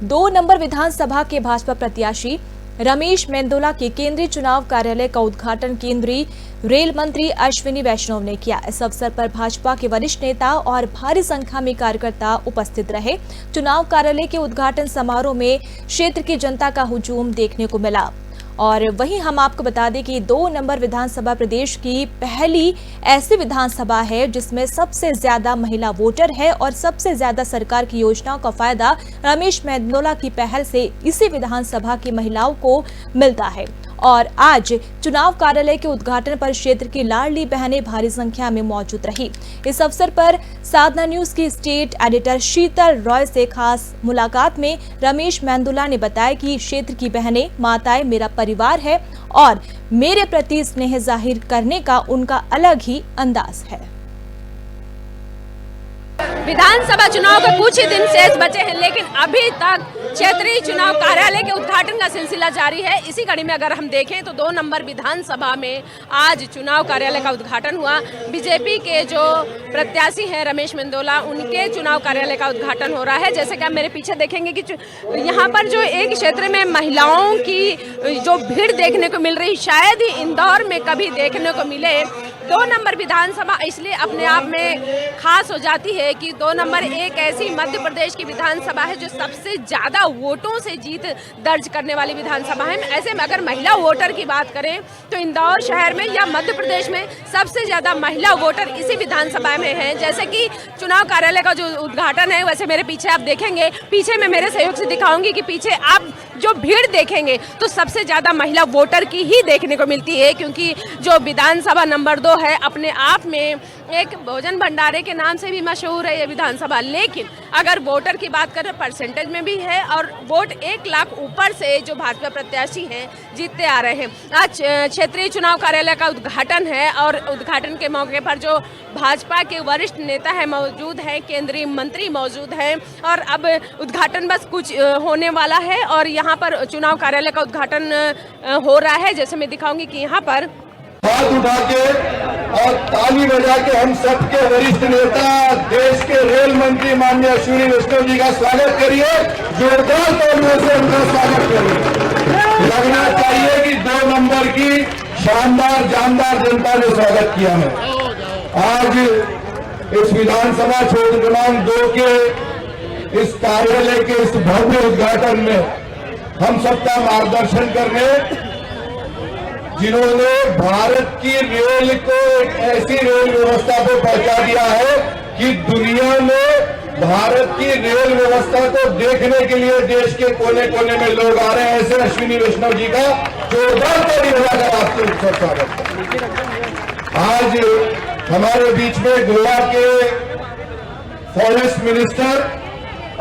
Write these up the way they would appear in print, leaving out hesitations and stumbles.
2 number विधानसभा के भाजपा प्रत्याशी रमेश मेंदोला के केंद्रीय चुनाव कार्यालय का उद्घाटन केंद्रीय रेल मंत्री अश्विनी वैष्णव ने किया। इस अवसर पर भाजपा के वरिष्ठ नेता और भारी संख्या में कार्यकर्ता उपस्थित रहे। चुनाव कार्यालय के उद्घाटन समारोह में क्षेत्र की जनता का हुजूम देखने को मिला। और वहीं हम आपको बता दें कि 2 नंबर विधानसभा प्रदेश की पहली ऐसी विधानसभा है जिसमें सबसे ज्यादा महिला वोटर है और सबसे ज्यादा सरकार की योजनाओं का फायदा रमेश मेंदोला की पहल से इसी विधानसभा की महिलाओं को मिलता है। और आज चुनाव कार्यालय के उद्घाटन पर क्षेत्र की लाडली बहनें भारी संख्या में मौजूद रही। इस अवसर पर साधना न्यूज की स्टेट एडिटर शीतल रॉय से खास मुलाकात में रमेश मेंदोला ने बताया कि क्षेत्र की बहनें माताएं मेरा परिवार है और मेरे प्रति स्नेह जाहिर करने का उनका अलग ही अंदाज है। विधानसभा चुनाव के कुछ ही दिन शेष बचे हैं, लेकिन अभी तक क्षेत्रीय चुनाव कार्यालय के उद्घाटन का सिलसिला जारी है। इसी कड़ी में अगर हम देखें तो 2 नंबर विधानसभा में आज चुनाव कार्यालय का उद्घाटन हुआ। बीजेपी के जो प्रत्याशी हैं रमेश मेंदोला, उनके चुनाव कार्यालय का उद्घाटन हो रहा है। जैसे कि आप मेरे पीछे देखेंगे कि यहाँ पर जो एक क्षेत्र में महिलाओं की जो भीड़ देखने को मिल रही, शायद ही इंदौर में कभी देखने को मिले। 2 नंबर विधानसभा इसलिए अपने आप में खास हो जाती है कि 2 नंबर एक ऐसी मध्य प्रदेश की विधानसभा है जो सबसे ज्यादा वोटों से जीत दर्ज करने वाली विधानसभा है। ऐसे में अगर महिला वोटर की बात करें तो इंदौर शहर में या मध्य प्रदेश में सबसे ज्यादा महिला वोटर इसी विधानसभा में हैं। जैसे कि चुनाव कार्यालय का जो उद्घाटन है, वैसे मेरे पीछे आप देखेंगे, पीछे मैं मेरे सहयोग से दिखाऊंगी कि पीछे आप जो भीड़ देखेंगे तो सबसे ज्यादा महिला वोटर की ही देखने को मिलती है, क्योंकि जो विधानसभा नंबर 2 है अपने आप में एक भोजन भंडारे के नाम से भी मशहूर है ये विधानसभा। लेकिन अगर वोटर की बात करें परसेंटेज में भी है और वोट 1 लाख ऊपर से जो भाजपा प्रत्याशी हैं जीतते आ रहे हैं। आज क्षेत्रीय चुनाव कार्यालय का उद्घाटन है और उद्घाटन के मौके पर जो भाजपा के वरिष्ठ नेता है मौजूद हैं, केंद्रीय मंत्री मौजूद हैं और अब उद्घाटन बस कुछ होने वाला है और यहाँ पर चुनाव कार्यालय का उद्घाटन हो रहा है। जैसे मैं दिखाऊंगी कि यहाँ पर हाथ उठा के और ताली बजा के हम सबके वरिष्ठ नेता देश के रेल मंत्री माननीय अश्विनी वैष्णव जी का स्वागत करिए। जोरदार तालियों से उनका स्वागत करिए। लगना चाहिए कि 2 नंबर की शानदार जानदार जनता ने स्वागत किया है। आज इस विधानसभा क्षेत्र क्रमांक 2 के इस कार्यालय के इस भव्य उद्घाटन में हम सबका मार्गदर्शन करने, जिन्होंने भारत की रेल को एक ऐसी रेल व्यवस्था को पहुंचा दिया है कि दुनिया में भारत की रेल व्यवस्था को देखने के लिए देश के कोने कोने में लोग आ रहे हैं। ऐसे अश्विनी वैष्णव जी का जोरदार ताली बजाकर आपसे स्वागत। आज हमारे बीच में गोवा के फॉरेस्ट मिनिस्टर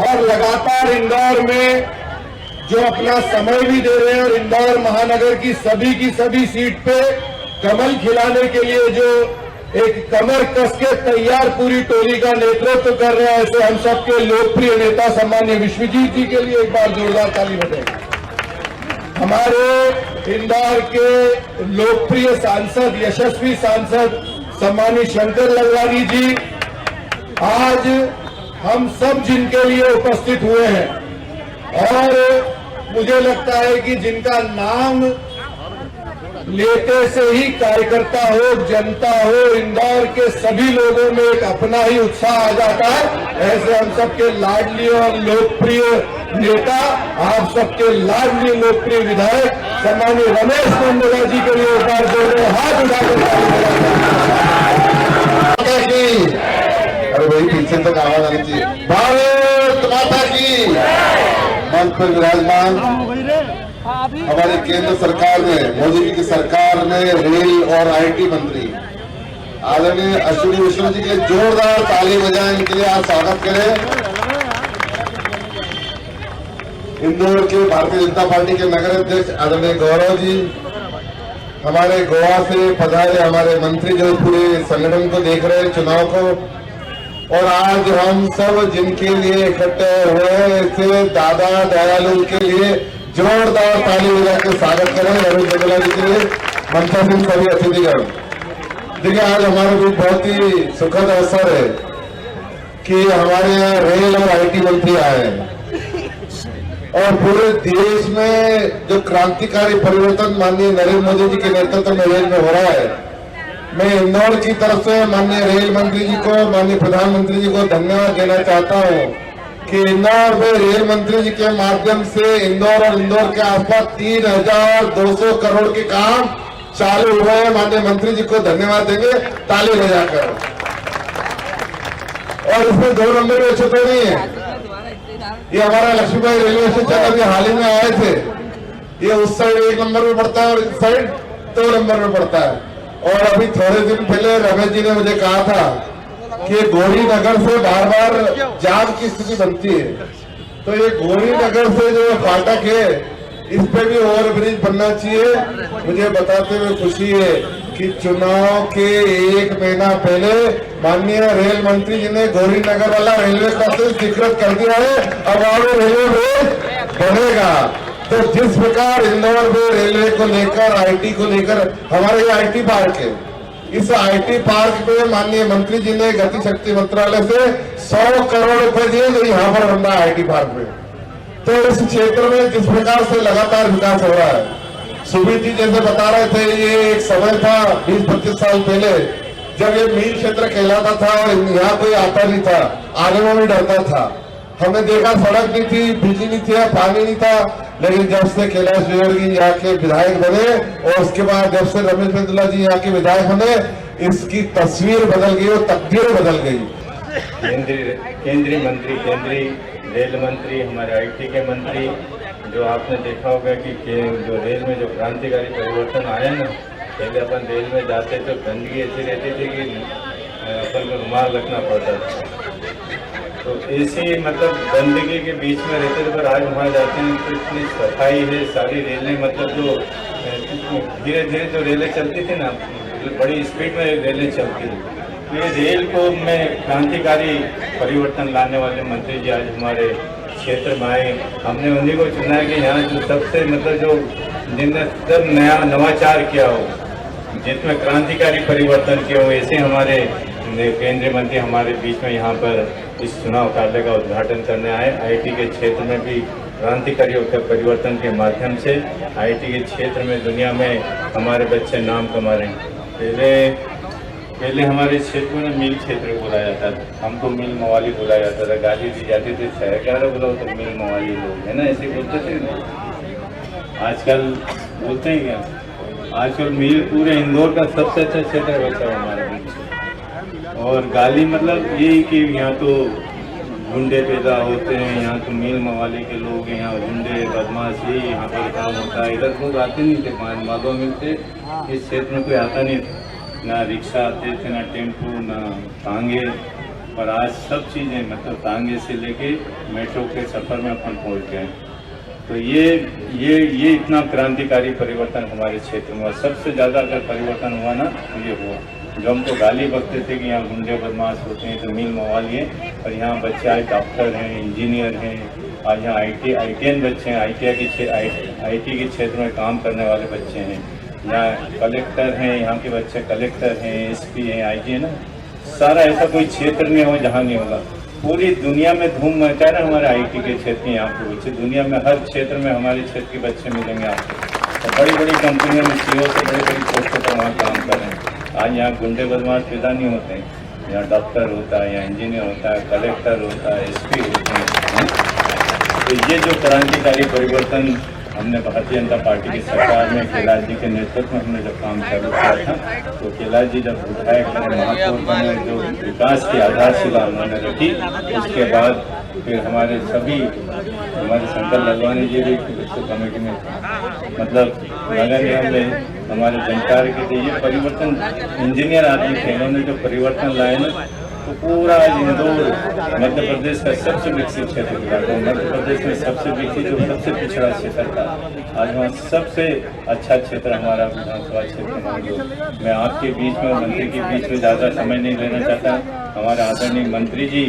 और लगातार इंदौर में जो अपना समय भी दे रहे हैं और इंदौर महानगर की सभी सीट पे कमल खिलाने के लिए जो एक कमर कस के तैयार पूरी टोली का नेतृत्व कर रहे हैं, ऐसे हम सबके लोकप्रिय नेता सम्माननीय विश्वजीत जी के लिए एक बार जोरदार ताली बजाएं। हमारे इंदौर के लोकप्रिय सांसद, यशस्वी सांसद सम्माननीय शंकर ललवानी जी आज हम सब जिनके लिए उपस्थित हुए हैं और मुझे लगता है कि जिनका नाम लेते से ही कार्यकर्ता हो, जनता हो, इंदौर के सभी लोगों में एक अपना ही उत्साह आ जाता है। ऐसे हम सबके लाडली और लोकप्रिय नेता, आप सबके लाडली लोकप्रिय विधायक सम्माननीय रमेश मेंदोला जी के लिए एक बार जोड़े हाथ उठाकर अरे भाई पीछे तक आवाज आनी चाहिए। भारत माता की। मंच पर विराजमान हमारे केंद्र सरकार ने, मोदी जी की सरकार ने रेल और आईटी मंत्री आदरणीय अश्विनी वैष्णव जी के जोरदार ताली बजाएं, इनके लिए आप स्वागत करें। इंदौर के भारतीय जनता पार्टी के नगर अध्यक्ष आदरणीय गौरव जी, हमारे गोवा से पधारे हमारे मंत्री जो पूरे संगठन को देख रहे हैं, चुनाव को, और आज हम सब जिनके लिए इकट्ठे हुए हैं, ऐसे दादा दयालु के लिए जोरदार ताली बजा के स्वागत करें। रमेश मेंदोला जी के लिए मंचासीन सभी अतिथिगण। देखिए आज हमारे भी बहुत ही सुखद अवसर है कि हमारे यहाँ रेल और आईटी मंत्री आए हैं। और पूरे देश में जो क्रांतिकारी परिवर्तन माननीय नरेंद्र मोदी जी के नेतृत्व में रेल में हो रहा है, मैं इंदौर की तरफ से माननीय रेल मंत्री जी को, माननीय प्रधानमंत्री जी को धन्यवाद देना चाहता हूं कि इंदौर में रेल मंत्री जी के माध्यम से इंदौर और इंदौर के आसपास 3,200 करोड़ के काम चालू हुए हैं। माननीय मंत्री जी को धन्यवाद देंगे ताली बजाकर। और इसमें 2 नंबर में तो नहीं है, ये हमारा लक्ष्मीबाई रेलवे स्टेशन अभी हाल ही में आए थे, ये उस साइड 1 नंबर में पड़ता है और इस साइड 2 नंबर में पड़ता है। और अभी थोड़े दिन पहले रमेश जी ने मुझे कहा था कि गौरी नगर से बार बार जाम की स्थिति बनती है, तो ये गौरी नगर से जो फाटक है इस पे भी ओवर ब्रिज बनना चाहिए। मुझे बताते हुए खुशी है कि चुनाव के 1 महीना पहले माननीय रेल मंत्री जी ने गौरी नगर वाला रेलवे क्रॉसिंग स्वीकृत कर दिया है। अब और रेलवे ब्रिज बनेगा। तो जिस प्रकार इंदौर में रेलवे को लेकर, आईटी को लेकर, हमारे ये आईटी पार्क है, इस आईटी पार्क पे माननीय मंत्री जी ने गति शक्ति मंत्रालय से 100 करोड़ रुपए दिए जो यहाँ पर बन रहा है आईटी पार्क में। तो इस क्षेत्र में जिस प्रकार से लगातार विकास हो रहा है, सुबीर जी जैसे बता रहे थे, ये एक समय था 20-25 साल पहले जब ये मील क्षेत्र कहलाता था और यहाँ कोई आता नहीं था, आने में भी डरता था। हमने देखा सड़क नहीं थी, बिजली नहीं थी, पानी नहीं था, लेकिन जब से कैलाश विजयवर्गीय यहाँ के विधायक बने और उसके बाद जब से रमेश मेंदोला जी यहाँ के विधायक बने, इसकी तस्वीर बदल गई और तकदीर बदल गई। केंद्रीय मंत्री, केंद्रीय रेल मंत्री, हमारे आईटी के मंत्री, जो आपने देखा होगा कि जो रेल में जो क्रांतिकारी परिवर्तन आया ना, पहले अपन रेल में जाते तो गंदगी ऐसी रहती थी कि अपन को रुमाल रखना पड़ता था, तो ऐसी मतलब गंदगी के बीच में रहते थे। पर आज वहाँ जाते हैं तो इतनी सफाई है, सारी रेलें मतलब जो धीरे धीरे जो रेलें चलती थी ना, बड़ी स्पीड में रेलें चलती है। ये रेल को में क्रांतिकारी परिवर्तन लाने वाले मंत्री जी आज हमारे क्षेत्र में आए। हमने उन्हीं को चुना है कि यहाँ जो सबसे मतलब जो जिनने सब नया नवाचार किया हो, जिसमें क्रांतिकारी परिवर्तन किया हो, ऐसे हमारे केंद्रीय मंत्री हमारे बीच में यहाँ पर इस चुनाव कार्यालय का उद्घाटन करने आए। आईटी के क्षेत्र में भी क्रांतिकारी परिवर्तन के माध्यम से आईटी के क्षेत्र में दुनिया में हमारे बच्चे नाम कमा रहे हैं। पहले हमारे क्षेत्र में मिल क्षेत्र बोला जाता था, हमको मिल मवाली बोला जाता था, गाली दी जाती थी, सहकार बोला तो मिल मवाली लोग है ना, ऐसे बोलते थे ना। आजकल बोलते हैं क्या, आजकल मिल पूरे इंदौर का सबसे अच्छा क्षेत्र बचा हमारे बीच। और गाली मतलब ये कि यहाँ तो गुंडे पैदा होते हैं, यहाँ तो मिल मवाली के लोग हैं, यहाँ गुंडे बदमाशी यहाँ पर काम होता है। इधर लोग आते नहीं थे, माधव मिलते इस क्षेत्र में कोई आता नहीं था, ना रिक्शा आते थे, ना टेम्पो, ना तांगे। और आज सब चीज़ें मतलब तांगे से लेके मेट्रो के सफ़र में अपन पहुँच गए। तो ये इतना क्रांतिकारी परिवर्तन हमारे क्षेत्र में। सबसे ज़्यादा अगर परिवर्तन हुआ ना तो ये हुआ, जो हमको गाली बकते थे कि यहाँ गुंडे बदमाश होते हैं तो मिल मवाली है, और यहाँ बच्चे आज डॉक्टर हैं, इंजीनियर हैं, आज यहाँ ITN बच्चे हैं, IT के क्षेत्र में काम करने वाले बच्चे हैं, यहाँ कलेक्टर हैं, यहाँ के बच्चे कलेक्टर हैं, SP हैं, IG है ना। सारा ऐसा कोई क्षेत्र नहीं हो जहाँ नहीं होगा। पूरी दुनिया में धूम मचा रहा है हमारे IT के क्षेत्र के यहाँ के बच्चे। दुनिया में हर क्षेत्र में हमारे क्षेत्र के बच्चे मिलेंगे आपको। तो बड़ी बड़ी कंपनियों में CEO से बड़ी पोस्टों पर वहाँ काम कर रहे हैं। आज यहाँ गुंडे बदमाश पैदा नहीं होते हैं, यहाँ डॉक्टर होता है, यहाँ इंजीनियर होता है, कलेक्टर होता है, SP होते हैं। तो ये जो क्रांतिकारी परिवर्तन हमने भारतीय जनता पार्टी की सरकार में कैलाश जी के नेतृत्व में हमने जब काम चालू किया था, तो कैलाश जी जब विधायक बने, महापौर बने, जो विकास की आधारशिला उन्होंने रखी, उसके बाद फिर हमारे शंकर ललवानी जी भी कमेटी में मतलब नगर निगम में हमारे जानकार के थे। ये परिवर्तन इंजीनियर आदमी थे, इन्होंने जो परिवर्तन लाए ना, तो पूरा इंदौर मध्य प्रदेश का सबसे विकसित क्षेत्र था। तो मध्य प्रदेश में सबसे विकसित जो सबसे पिछड़ा क्षेत्र था, आज वहाँ सबसे अच्छा क्षेत्र हमारा विधानसभा क्षेत्र। मैं आपके बीच में, मंत्री के बीच में ज़्यादा समय नहीं लेना चाहता। हमारे आदरणीय मंत्री जी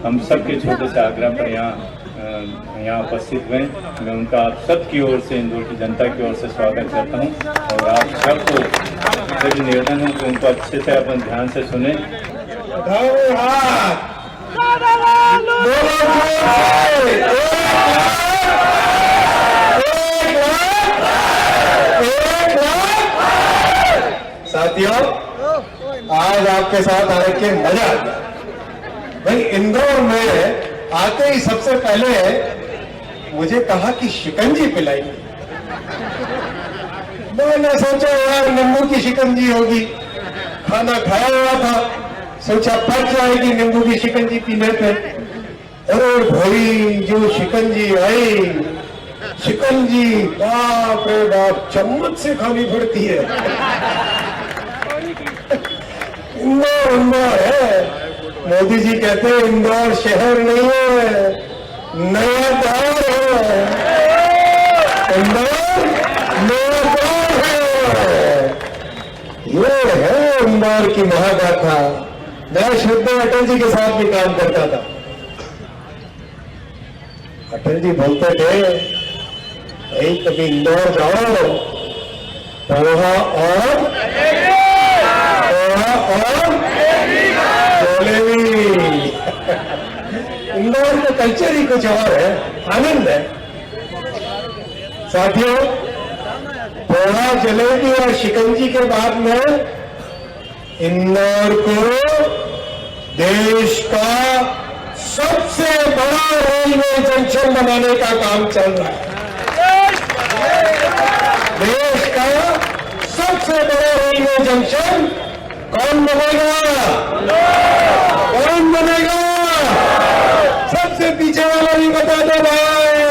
हम सब के छोटे से आग्रह पर यहाँ उपस्थित हुए। मैं उनका आप सब की ओर से, इंदौर की जनता की ओर से स्वागत करता हूँ। और आप सबको मेरी निवेदन है कि उनको अच्छे से अपन ध्यान से सुने। हाथ आपके साथ आने के मजा आ गया। भाई इंदौर में आते ही सबसे पहले मुझे कहा कि शिकंजी पिलाएंगे। मैंने सोचा यार नींबू की शिकंजी होगी, खाना खाया हुआ था, सोचा पच जाएगी नींबू की शिकंजी पीने पे। अरे भाई जो शिकंजी आई, शिकंजी बाप रे बाप चम्मच से खानी पड़ती है। इंदौर है, मोदी जी कहते हैं इंदौर शहर नहीं है, नया दौर है। इंदौर नया दौर है, ये है इंदौर की महागाथा। मैं श्रद्धा अटल जी के साथ भी काम करता था। अटल जी बोलते थे भाई कभी इंदौर जाओ तो वहां और जलेबी। इंदौर का कल्चर ही कुछ और है, आनंद है। साथियों, पोहा, जलेबी और शिकंजी के बाद में इंदौर को देश का सबसे बड़ा रेलवे जंक्शन बनाने का काम चल रहा है। देश का सबसे बड़ा रेलवे जंक्शन कौन बनेगा? कौन बनेगा? सबसे पीछे वाला भी बता दो भाई,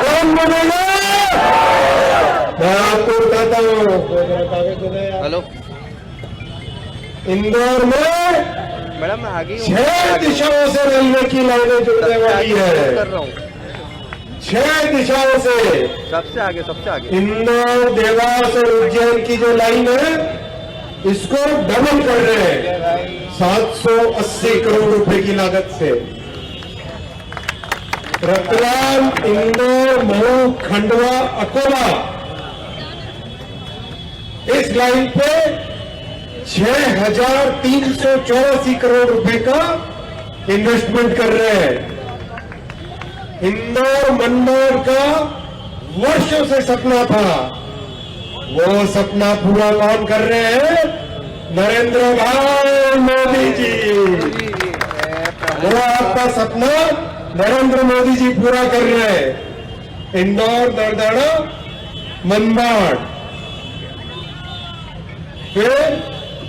कौन बनेगा? मैं आपको बताता हूँ। हेलो इंदौर में मैडम, मैं आगे 6 दिशाओं से रेलवे की लाइनें जुड़ने वाली है। कर रहा हूँ, 6 दिशाओं से सबसे आगे। इंदौर, देवास और उज्जैन की जो लाइन है इसको डबल कर रहे हैं 780 करोड़ रुपए की लागत से। रतलाम, इंदौर, मऊ, खंडवा, अकोला, इस लाइन पे 6,384 करोड़ रुपए का इन्वेस्टमेंट कर रहे हैं। इंदौर मनमोहन का वर्षों से सपना था, वो सपना पूरा कौन कर रहे हैं? नरेंद्र भाई मोदी जी। वो आपका सपना नरेंद्र मोदी जी पूरा कर रहे हैं। इंदौर, दरदाड़ा, मनमाड़, फिर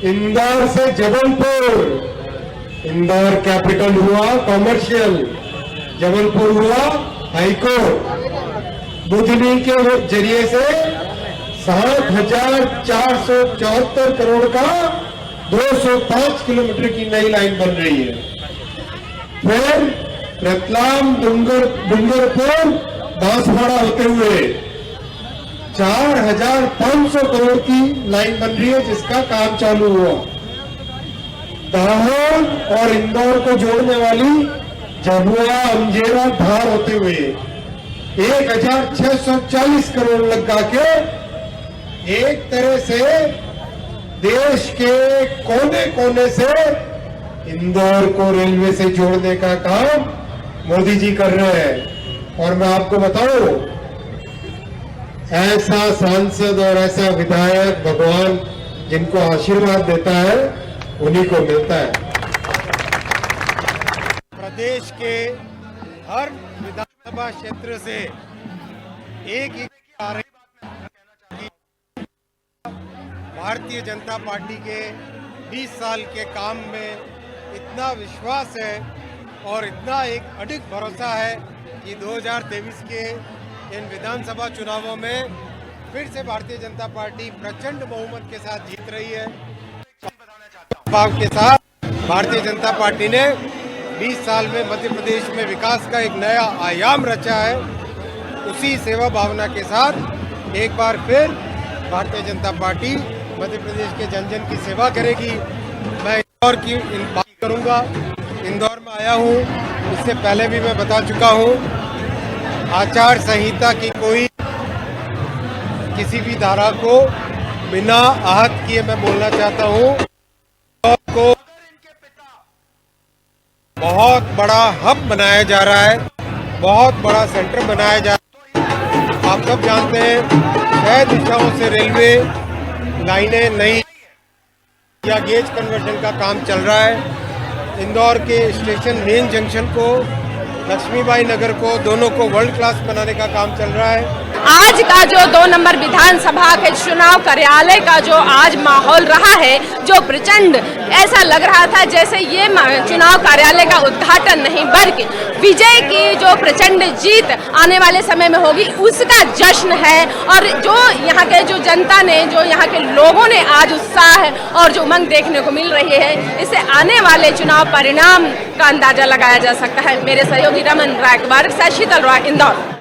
इंदौर से जबलपुर। इंदौर कैपिटल हुआ कॉमर्शियल, जबलपुर हुआ हाईकोर्ट। बुधनी के जरिए से 7,474 करोड़ का 205 किलोमीटर की नई लाइन बन रही है। फिर रतलाम, डूंगरपुर, बांसवाड़ा होते हुए 4,500 करोड़ की लाइन बन रही है, जिसका काम चालू हुआ। दाहोद और इंदौर को जोड़ने वाली झाबुआ, अंजेरा, धार होते हुए 1,640 करोड़ लगा के एक तरह से देश के कोने कोने से इंदौर को रेलवे से जोड़ने का काम मोदी जी कर रहे हैं। और मैं आपको बताऊं, ऐसा सांसद और ऐसा विधायक भगवान जिनको आशीर्वाद देता है उन्हीं को मिलता है। प्रदेश के हर विधानसभा क्षेत्र से एक भारतीय जनता पार्टी के 20 साल के काम में इतना विश्वास है और इतना एक अडिग भरोसा है कि 2023 के इन विधानसभा चुनावों में फिर से भारतीय जनता पार्टी प्रचंड बहुमत के साथ जीत रही है। भाव के साथ भारतीय जनता पार्टी ने 20 साल में मध्य प्रदेश में विकास का एक नया आयाम रचा है। उसी सेवा भावना के साथ एक बार फिर भारतीय जनता पार्टी मध्य प्रदेश के जन जन की सेवा करेगी। मैं इंदौर की बात करूंगा। इंदौर में आया हूं, इससे पहले भी मैं बता चुका हूं, आचार संहिता की कोई किसी भी धारा को बिना आहत किए मैं बोलना चाहता हूं। को बहुत बड़ा हब बनाया जा रहा है, बहुत बड़ा सेंटर बनाया जा रहा है। आप सब जानते हैं 6 दिशाओं से रेलवे लाइनें नई या गेज कन्वर्जन का काम चल रहा है। इंदौर के स्टेशन मेन जंक्शन को, लक्ष्मीबाई नगर को, दोनों को वर्ल्ड क्लास बनाने का काम चल रहा है। आज का जो 2 नंबर विधानसभा के चुनाव कार्यालय का जो आज माहौल रहा है, जो प्रचंड, ऐसा लग रहा था जैसे ये चुनाव कार्यालय का उद्घाटन नहीं बल्कि विजय की जो प्रचंड जीत आने वाले समय में होगी उसका जश्न है। और जो यहाँ के जो जनता ने, जो यहाँ के लोगों ने आज उत्साह और जो उमंग देखने को मिल रही है, इससे आने वाले चुनाव परिणाम का अंदाजा लगाया जा सकता है। मेरे सहयोगी रमन रायकवार, शीतल रॉय, इंदौर।